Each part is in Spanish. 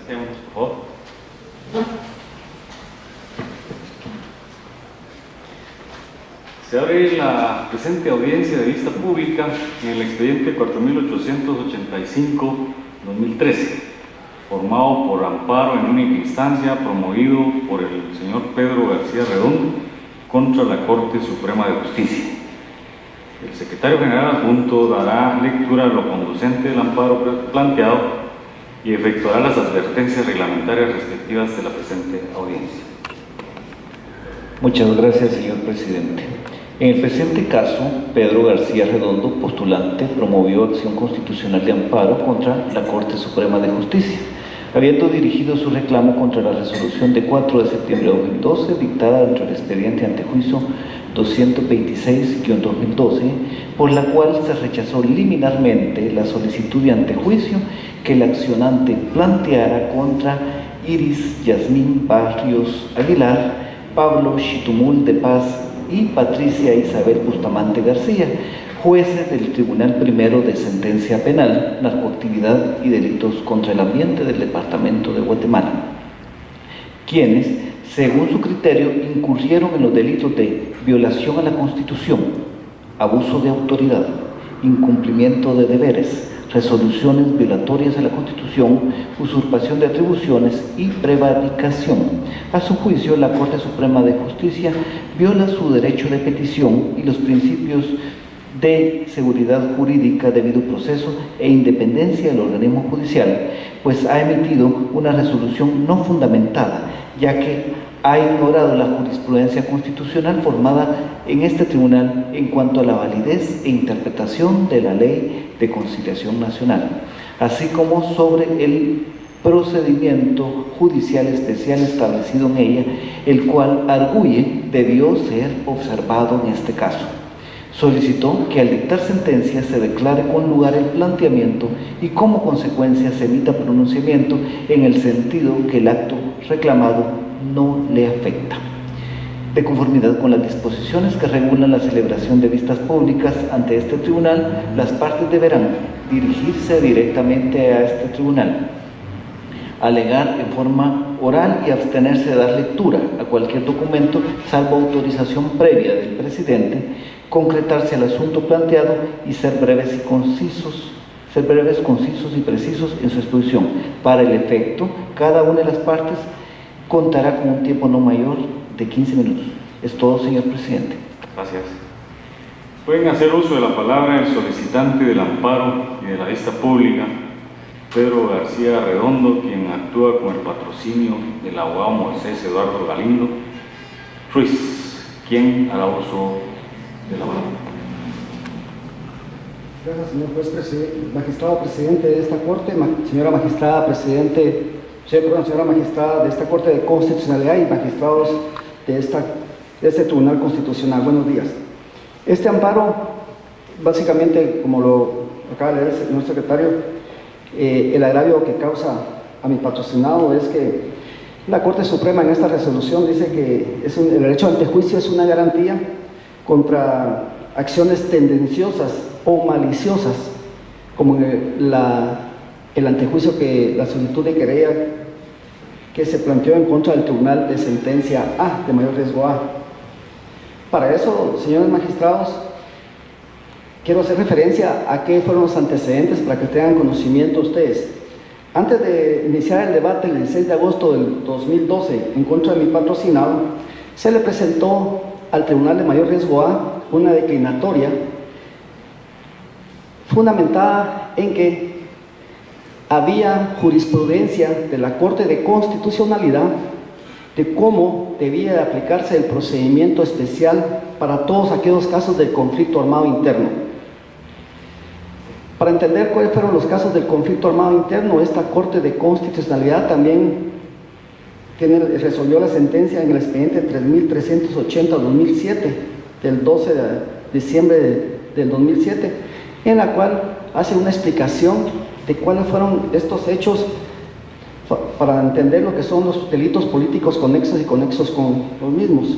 Sentémonos, por favor. Se abre la presente audiencia de vista pública en el expediente 4885-2013, formado por amparo en única instancia promovido por el señor Pedro García Redondo contra la Corte Suprema de Justicia. El secretario general adjunto dará lectura a lo conducente del amparo planteado y efectuará las advertencias reglamentarias respectivas de la presente audiencia. Muchas gracias, señor presidente. En el presente caso, Pedro García Redondo, postulante, promovió acción constitucional de amparo contra la Corte Suprema de Justicia, habiendo dirigido su reclamo contra la resolución de 4 de septiembre de 2012, dictada dentro del expediente antejuicio 226-2012, por la cual se rechazó liminarmente la solicitud de antejuicio que el accionante planteara contra Iris Yasmín Barrios Aguilar, Pablo Chitumul de Paz y Patricia Isabel Bustamante García, jueces del Tribunal Primero de Sentencia Penal, Narcoactividad y Delitos contra el Ambiente del Departamento de Guatemala, quienes, según su criterio, incurrieron en los delitos de violación a la Constitución, abuso de autoridad, incumplimiento de deberes, resoluciones violatorias a la Constitución, usurpación de atribuciones y prevaricación. A su juicio, la Corte Suprema de Justicia viola su derecho de petición y los principios de seguridad jurídica, debido proceso e independencia del organismo judicial, pues ha emitido una resolución no fundamentada, ya que ha ignorado la jurisprudencia constitucional formada en este tribunal en cuanto a la validez e interpretación de la Ley de Conciliación Nacional, así como sobre el procedimiento judicial especial establecido en ella, el cual arguye debió ser observado en este caso. Solicitó que al dictar sentencia se declare con lugar el planteamiento y como consecuencia se emita pronunciamiento en el sentido que el acto reclamado no le afecta. De conformidad con las disposiciones que regulan la celebración de vistas públicas ante este tribunal, las partes deberán dirigirse directamente a este tribunal, alegar en forma oral y abstenerse de dar lectura a cualquier documento, salvo autorización previa del presidente, concretarse el asunto planteado y ser breves, concisos y precisos en su exposición. Para el efecto, cada una de las partes contará con un tiempo no mayor de 15 minutos. Es todo, señor presidente. Gracias. Pueden hacer uso de la palabra el solicitante del amparo y de la vista pública, Pedro García Redondo, quien actúa con el patrocinio del abogado Moisés Eduardo Galindo Ruiz, quien hará uso de la palabra. Gracias, señor juez magistrado presidente de esta Corte, señora magistrada señora magistrada de esta Corte de Constitucionalidad y magistrados de este Tribunal Constitucional. Buenos días. Este amparo, básicamente, como lo acaba de leer el señor secretario, el agravio que causa a mi patrocinado es que la Corte Suprema en esta resolución dice que el derecho al antejuicio es una garantía contra acciones tendenciosas o maliciosas, como el antejuicio la solicitud de querella que se planteó en contra del Tribunal de Sentencia A, de mayor riesgo A. Para eso, señores magistrados, quiero hacer referencia a qué fueron los antecedentes para que tengan conocimiento ustedes. Antes de iniciar el debate el 16 de agosto del 2012 en contra de mi patrocinado, se le presentó al Tribunal de Mayor Riesgo A una declinatoria fundamentada en que había jurisprudencia de la Corte de Constitucionalidad de cómo debía de aplicarse el procedimiento especial para todos aquellos casos del conflicto armado interno. Para entender cuáles fueron los casos del conflicto armado interno, esta Corte de Constitucionalidad también resolvió la sentencia en el expediente 3380-2007 del 12 de diciembre del 2007, en la cual hace una explicación de cuáles fueron estos hechos para entender lo que son los delitos políticos conexos y conexos con los mismos.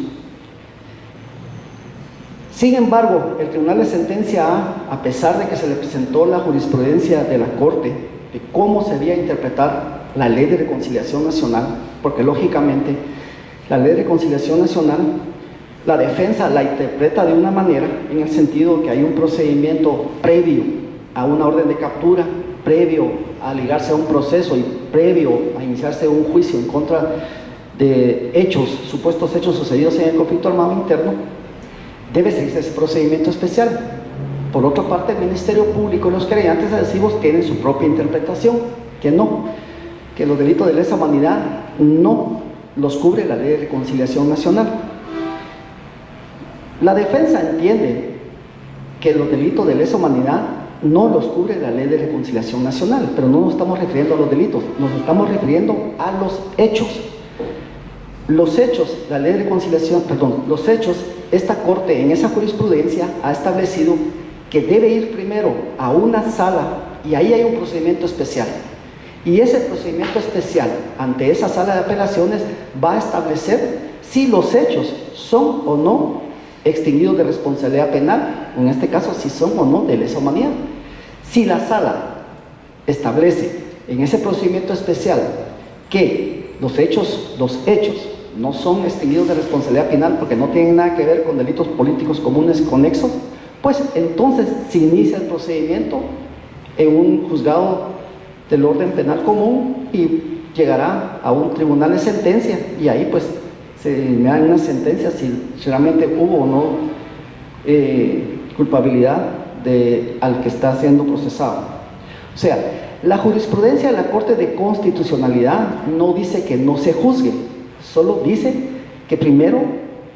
Sin embargo, el Tribunal de Sentencia A pesar de que se le presentó la jurisprudencia de la Corte de cómo se debía interpretar la Ley de Reconciliación Nacional, porque lógicamente la Ley de Reconciliación Nacional, la defensa la interpreta de una manera, en el sentido que hay un procedimiento previo a una orden de captura, previo a ligarse a un proceso y previo a iniciarse un juicio en contra de hechos, supuestos hechos sucedidos en el conflicto armado interno, debe seguirse ese procedimiento especial. Por otra parte, el Ministerio Público y los querellantes adhesivos tienen su propia interpretación, que los delitos de lesa humanidad no los cubre la Ley de Reconciliación Nacional. La defensa entiende que los delitos de lesa humanidad no los cubre la Ley de Reconciliación Nacional, pero no nos estamos refiriendo a los delitos, nos estamos refiriendo a los hechos. Los hechos, la Ley de Reconciliación, los hechos, esta Corte en esa jurisprudencia ha establecido que debe ir primero a una sala y ahí hay un procedimiento especial. Y ese procedimiento especial ante esa sala de apelaciones va a establecer si los hechos son o no extinguidos de responsabilidad penal, en este caso si son o no de lesa humanidad. Si la sala establece en ese procedimiento especial que los hechos no son extinguidos de responsabilidad penal porque no tienen nada que ver con delitos políticos comunes conexos, pues entonces se inicia el procedimiento en un juzgado del orden penal común y llegará a un tribunal de sentencia y ahí pues se dan una sentencia si realmente hubo o no culpabilidad al que está siendo procesado. O sea, la jurisprudencia de la Corte de Constitucionalidad no dice que no se juzgue, solo dice que primero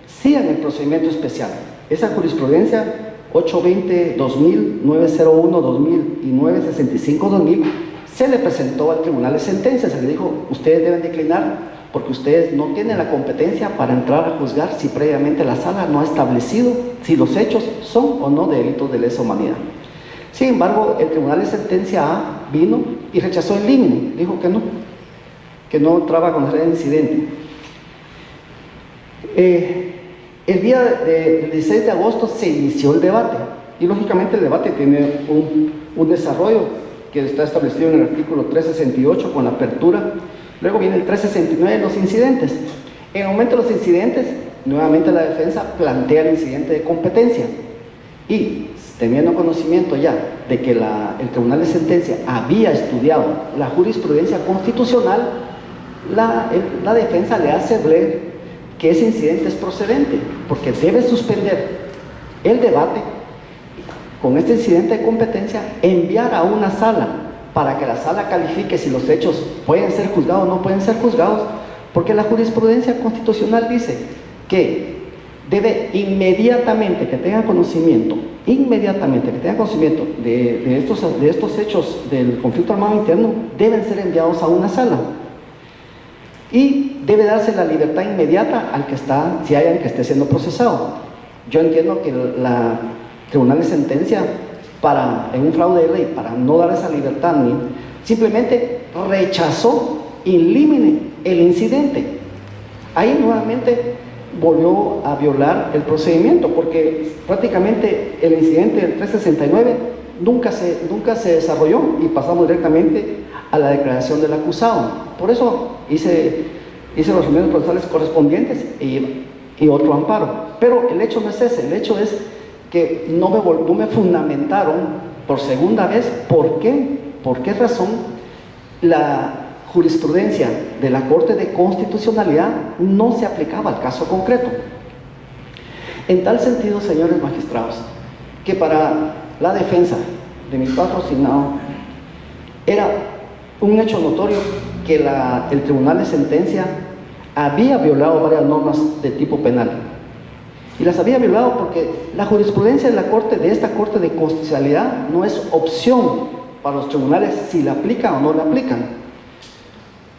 sigan el procedimiento especial. Esa jurisprudencia 820-2000, 901-2000 y 965-2000 se le presentó al tribunal de sentencia, se le dijo, ustedes deben declinar porque ustedes no tienen la competencia para entrar a juzgar si previamente la sala no ha establecido si los hechos son o no delitos de lesa humanidad. Sin embargo, el tribunal de sentencia A vino y rechazó el límite, dijo que no entraba con el incidente. El día del 16 de agosto se inició el debate y lógicamente el debate tiene un desarrollo que está establecido en el artículo 368 con la apertura. Luego viene el 369, los incidentes. En el momento de los incidentes, nuevamente la defensa plantea el incidente de competencia y teniendo conocimiento ya de que el tribunal de sentencia había estudiado la jurisprudencia constitucional, la defensa le hace ver que ese incidente es procedente, porque debe suspender el debate con este incidente de competencia, enviar a una sala para que la sala califique si los hechos pueden ser juzgados o no pueden ser juzgados, porque la jurisprudencia constitucional dice que debe inmediatamente que tenga conocimiento de estos hechos del conflicto armado interno, deben ser enviados a una sala. Y debe darse la libertad inmediata al que si hay alguien que esté siendo procesado. Yo entiendo que el tribunal de sentencia, en un fraude de ley, para no dar esa libertad, simplemente rechazó in limine el incidente. Ahí nuevamente volvió a violar el procedimiento, porque prácticamente el incidente del 369 nunca se desarrolló y pasamos directamente a la declaración del acusado. Por eso hice los remedios procesales correspondientes y otro amparo. Pero el hecho no es ese, el hecho es que no me fundamentaron por segunda vez por qué razón la jurisprudencia de la Corte de Constitucionalidad no se aplicaba al caso concreto. En tal sentido, señores magistrados, que para la defensa de mi patrocinado era un hecho notorio que el tribunal de sentencia había violado varias normas de tipo penal. Y las había violado porque la jurisprudencia de esta Corte de Constitucionalidad no es opción para los tribunales si la aplican o no la aplican.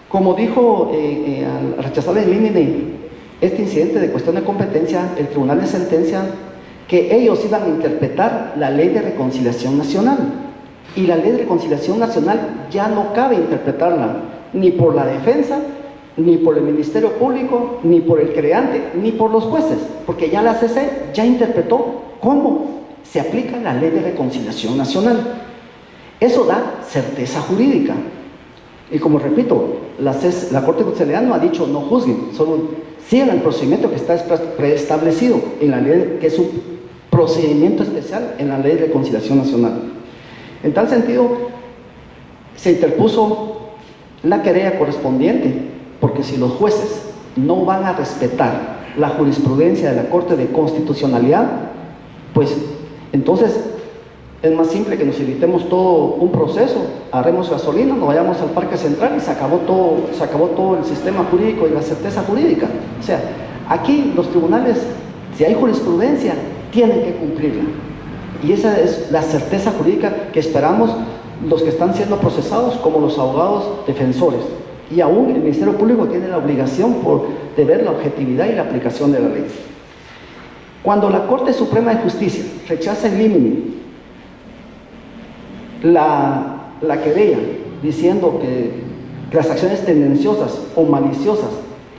Como dijo al rechazar el límite este incidente de cuestión de competencia, el tribunal de sentencia, que ellos iban a interpretar la Ley de Reconciliación Nacional. Y la Ley de Reconciliación Nacional ya no cabe interpretarla ni por la defensa, ni por el Ministerio Público, ni por el querellante, ni por los jueces, porque ya la CC ya interpretó cómo se aplica la Ley de Reconciliación Nacional. Eso da certeza jurídica. Y como repito, la Corte Constitucional no ha dicho no juzguen, solo sigan el procedimiento que está preestablecido en la ley, que es un procedimiento especial en la Ley de Conciliación Nacional. En tal sentido, se interpuso la querella correspondiente, porque si los jueces no van a respetar la jurisprudencia de la Corte de Constitucionalidad, pues entonces es más simple que nos evitemos todo un proceso, agarremos gasolina, nos vayamos al Parque Central y se acabó todo el sistema jurídico y la certeza jurídica. O sea, aquí los tribunales, si hay jurisprudencia, tienen que cumplirla. Y esa es la certeza jurídica que esperamos los que están siendo procesados como los abogados defensores. Y aún el Ministerio Público tiene la obligación de ver la objetividad y la aplicación de la ley. Cuando la Corte Suprema de Justicia rechaza in limine la querella diciendo que las acciones tendenciosas o maliciosas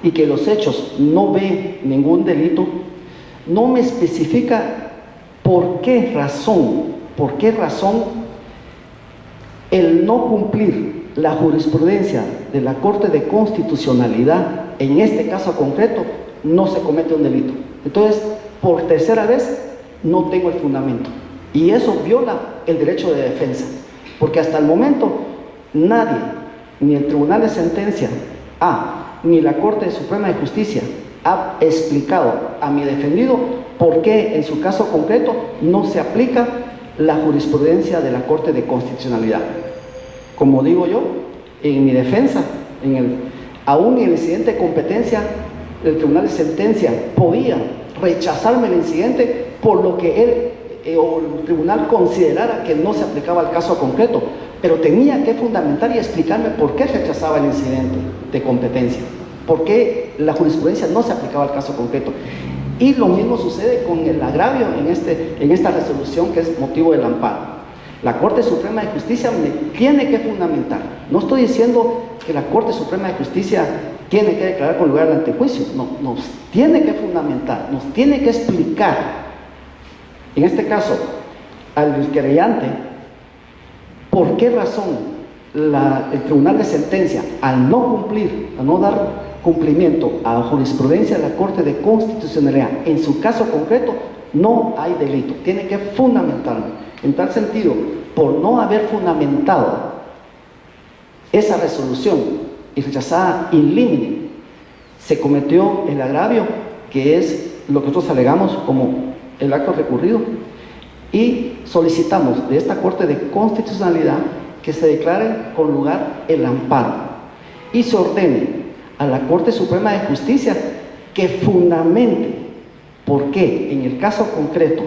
y que los hechos no ve ningún delito, no me especifica por qué razón el no cumplir la jurisprudencia de la Corte de Constitucionalidad, en este caso concreto, no se comete un delito. Entonces, por tercera vez, no tengo el fundamento. Y eso viola el derecho de defensa, porque hasta el momento nadie, ni el Tribunal de Sentencia ni la Corte Suprema de Justicia ha explicado a mi defendido por qué en su caso concreto no se aplica la jurisprudencia de la Corte de Constitucionalidad. Como digo yo, en mi defensa, aún en el incidente de competencia, el Tribunal de Sentencia podía rechazarme el incidente por lo que él o el tribunal considerara que no se aplicaba al caso concreto, pero tenía que fundamentar y explicarme por qué rechazaba el incidente de competencia, por qué la jurisprudencia no se aplicaba al caso concreto. Y lo mismo sucede con el agravio en esta resolución que es motivo del amparo. La Corte Suprema de Justicia me tiene que fundamentar. No estoy diciendo que la Corte Suprema de Justicia tiene que declarar con lugar al antejuicio, no, nos tiene que fundamentar, nos tiene que explicar, en este caso, al querellante, por qué razón el Tribunal de Sentencia, al no dar cumplimiento a la jurisprudencia de la Corte de Constitucionalidad, en su caso concreto, no hay delito, tiene que fundamentarlo. En tal sentido, por no haber fundamentado esa resolución y rechazada in limine, se cometió el agravio, que es lo que nosotros alegamos como el acto recurrido, y solicitamos de esta Corte de Constitucionalidad que se declare con lugar el amparo y se ordene a la Corte Suprema de Justicia que fundamente por qué en el caso concreto,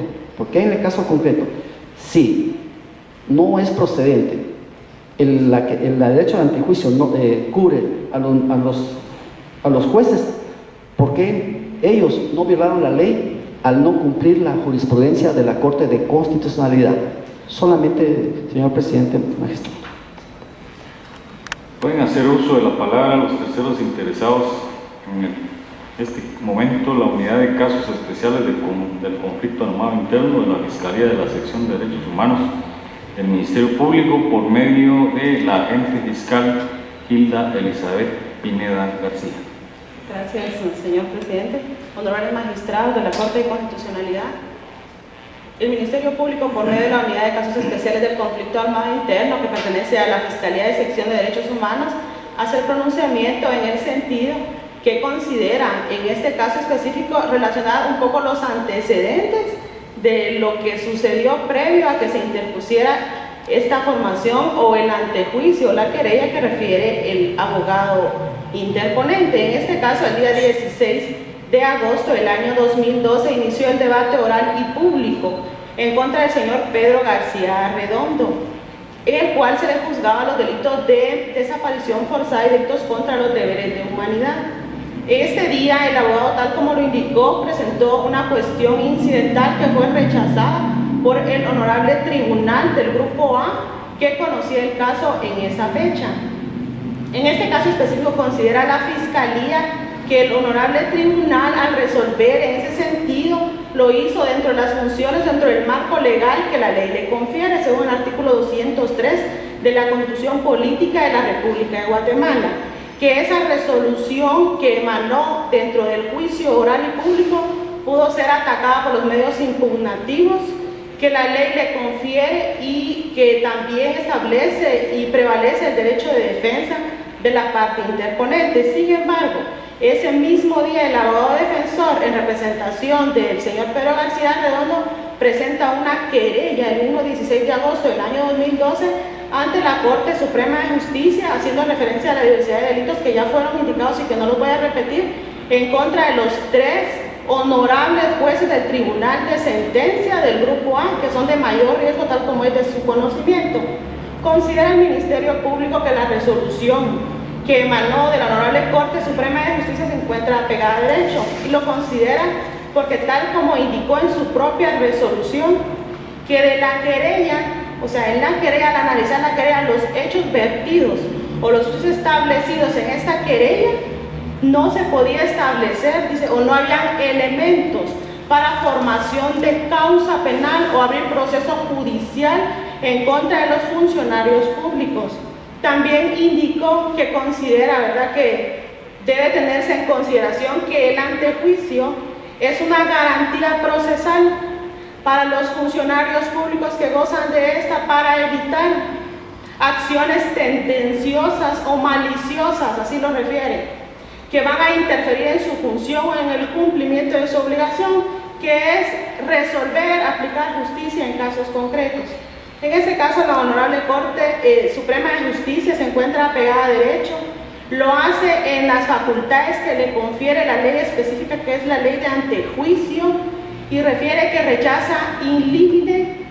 si no es procedente el derecho de antejuicio cubre a los jueces, ¿por qué ellos no violaron la ley al no cumplir la jurisprudencia de la Corte de Constitucionalidad? Solamente, señor presidente, magistrado. Pueden hacer uso de la palabra los terceros interesados en este momento, la Unidad de Casos Especiales del Conflicto Armado Interno de la Fiscalía de la Sección de Derechos Humanos del Ministerio Público, por medio de la agente fiscal Hilda Elizabeth Pineda García. Gracias, señor presidente. Honorables magistrados de la Corte de Constitucionalidad, el Ministerio Público, por medio de la Unidad de Casos Especiales del Conflicto Armado Interno, que pertenece a la Fiscalía de Sección de Derechos Humanos, hace el pronunciamiento en el sentido que consideran, en este caso específico, relacionar un poco los antecedentes de lo que sucedió previo a que se interpusiera esta formación o el antejuicio, la querella que refiere el abogado interponente. En este caso, el día 16 de agosto del año 2012 inició el debate oral y público en contra del señor Pedro García Redondo, en el cual se le juzgaba los delitos de desaparición forzada y delitos contra los deberes de humanidad. Este día el abogado, tal como lo indicó, presentó una cuestión incidental que fue rechazada por el honorable tribunal del Grupo A, que conocía el caso en esa fecha. En este caso específico considera la Fiscalía que el honorable tribunal, al resolver en ese sentido, lo hizo dentro de las funciones, dentro del marco legal que la ley le confiere, según el artículo 203 de la Constitución Política de la República de Guatemala, que esa resolución que emanó dentro del juicio oral y público pudo ser atacada por los medios impugnativos que la ley le confiere y que también establece y prevalece el derecho de defensa de la parte interponente. Sin embargo, ese mismo día el abogado defensor, en representación del señor Pedro García Redondo, presenta una querella el mismo 16 de agosto del año 2012 ante la Corte Suprema de Justicia, haciendo referencia a la diversidad de delitos que ya fueron indicados y que no los voy a repetir, en contra de los 3 honorables jueces del Tribunal de Sentencia del Grupo A, que son de mayor riesgo tal como es de su conocimiento. Considera el Ministerio Público que la resolución que emanó de la Honorable Corte Suprema de Justicia se encuentra apegada a derecho, y lo considera porque tal como indicó en su propia resolución, que de la querella, o sea, en la querella, al analizar la querella, los hechos vertidos o los hechos establecidos en esta querella, no se podía establecer, dice, o no habían elementos para formación de causa penal o abrir proceso judicial en contra de los funcionarios públicos. También indicó que considera, ¿verdad?, que debe tenerse en consideración que el antejuicio es una garantía procesal para los funcionarios públicos que gozan de esta para evitar acciones tendenciosas o maliciosas, así lo refiere, que van a interferir en su función o en el cumplimiento de su obligación, que es resolver, aplicar justicia en casos concretos. En este caso, la Honorable Corte Suprema de Justicia se encuentra apegada a derecho, lo hace en las facultades que le confiere la ley específica, que es la ley de antejuicio, y refiere que rechaza in limine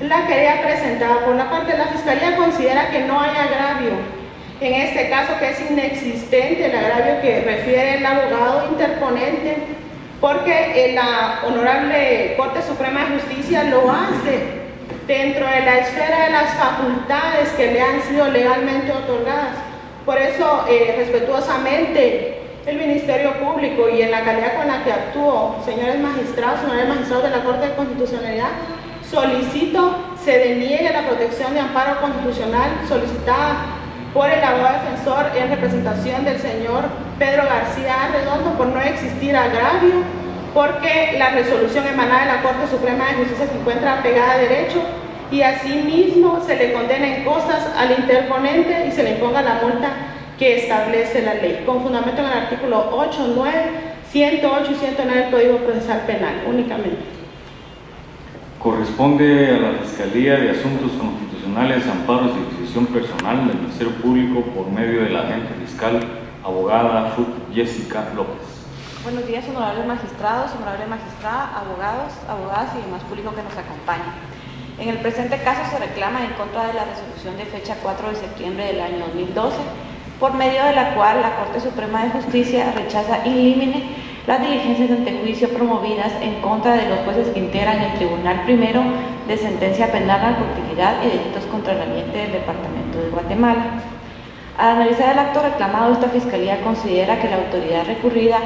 la querella presentada por la parte de la Fiscalía. Considera que no hay agravio, en este caso que es inexistente el agravio que refiere el abogado interponente, porque la Honorable Corte Suprema de Justicia lo hace dentro de la esfera de las facultades que le han sido legalmente otorgadas. Por eso, respetuosamente, el Ministerio Público y en la calidad con la que actuó, señores magistrados de la Corte de Constitucionalidad, solicito se deniegue la protección de amparo constitucional solicitada por el abogado defensor en representación del señor Pedro García Redondo por no existir agravio, porque la resolución emanada de la Corte Suprema de Justicia se encuentra apegada a derecho, y asimismo se le condenen cosas al interponente y se le imponga la multa que establece la ley, con fundamento en el artículo 8, 9, 108 y 109 del Código Procesal Penal únicamente. Corresponde a la Fiscalía de Asuntos Constitucionales, Amparos y Disposición Personal del Ministerio Público, por medio de la agente fiscal, abogada Ruth Jessica López. Buenos días, honorables magistrados, honorable magistrada, abogados, abogadas y demás público que nos acompaña. En el presente caso se reclama en contra de la resolución de fecha 4 de septiembre del año 2012, por medio de la cual la Corte Suprema de Justicia rechaza in limine las diligencias de antejuicio promovidas en contra de los jueces que integran el Tribunal Primero de Sentencia Penal, Narcoactividad y Delitos contra el Ambiente del Departamento de Guatemala. Al analizar el acto reclamado, esta Fiscalía considera que la autoridad recurrida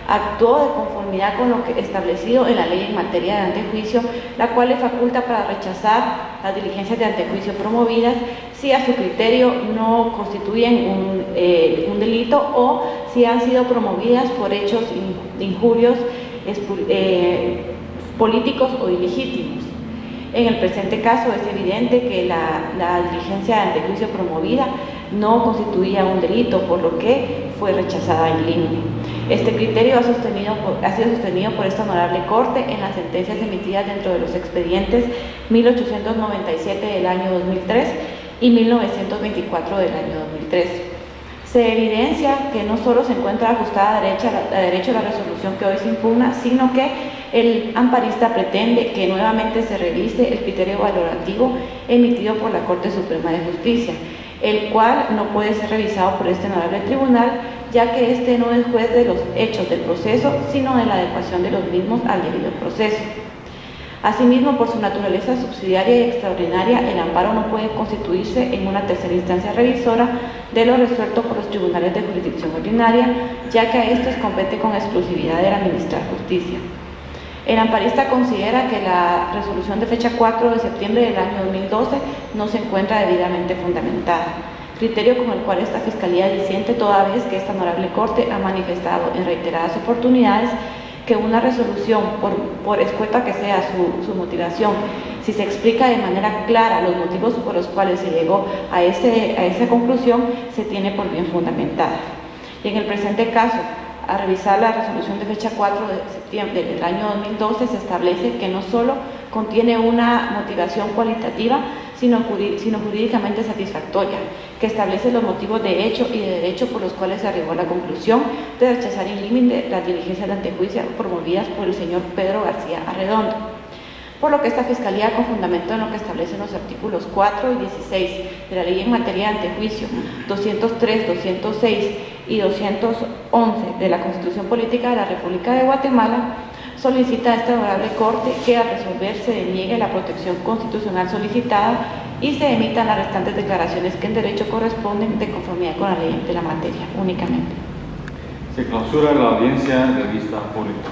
actuó de conformidad con lo que establecido en la ley en materia de antejuicio, la cual le faculta para rechazar las diligencias de antejuicio promovidas si a su criterio no constituyen un delito o si han sido promovidas por hechos injurios políticos o ilegítimos. En el presente caso es evidente que la diligencia de antejuicio promovida no constituía un delito, por lo que fue rechazada in limine. Este criterio ha sido sostenido por esta honorable Corte en las sentencias emitidas dentro de los expedientes 1897 del año 2003 y 1924 del año 2003. Se evidencia que no solo se encuentra ajustada a derecho la resolución que hoy se impugna, sino que el amparista pretende que nuevamente se revise el criterio valorativo emitido por la Corte Suprema de Justicia, el cual no puede ser revisado por este honorable tribunal, ya que este no es juez de los hechos del proceso, sino de la adecuación de los mismos al debido proceso. Asimismo, por su naturaleza subsidiaria y extraordinaria, el amparo no puede constituirse en una tercera instancia revisora de lo resuelto por los tribunales de jurisdicción ordinaria, ya que a estos compete con exclusividad el administrar justicia. El amparista considera que la resolución de fecha 4 de septiembre del año 2012 no se encuentra debidamente fundamentada, criterio con el cual esta Fiscalía disiente toda vez que esta honorable Corte ha manifestado en reiteradas oportunidades que una resolución, por escueta que sea su motivación, si se explica de manera clara los motivos por los cuales se llegó a esa conclusión, se tiene por bien fundamentada. Y en el presente caso, a revisar la resolución de fecha 4 de septiembre del año 2012, se establece que no solo contiene una motivación cualitativa, sino jurídicamente satisfactoria, que establece los motivos de hecho y de derecho por los cuales se arribó a la conclusión de rechazar in limine las diligencias de antejuicio promovidas por el señor Pedro García Arredondo. Por lo que esta Fiscalía, con fundamento en lo que establecen los artículos 4 y 16 de la Ley en materia de antejuicio, 203, 206 y 211 de la Constitución Política de la República de Guatemala, solicita a esta honorable Corte que al resolver se deniegue la protección constitucional solicitada y se emitan las restantes declaraciones que en derecho corresponden de conformidad con la ley de la materia únicamente. Se clausura la audiencia de vista pública.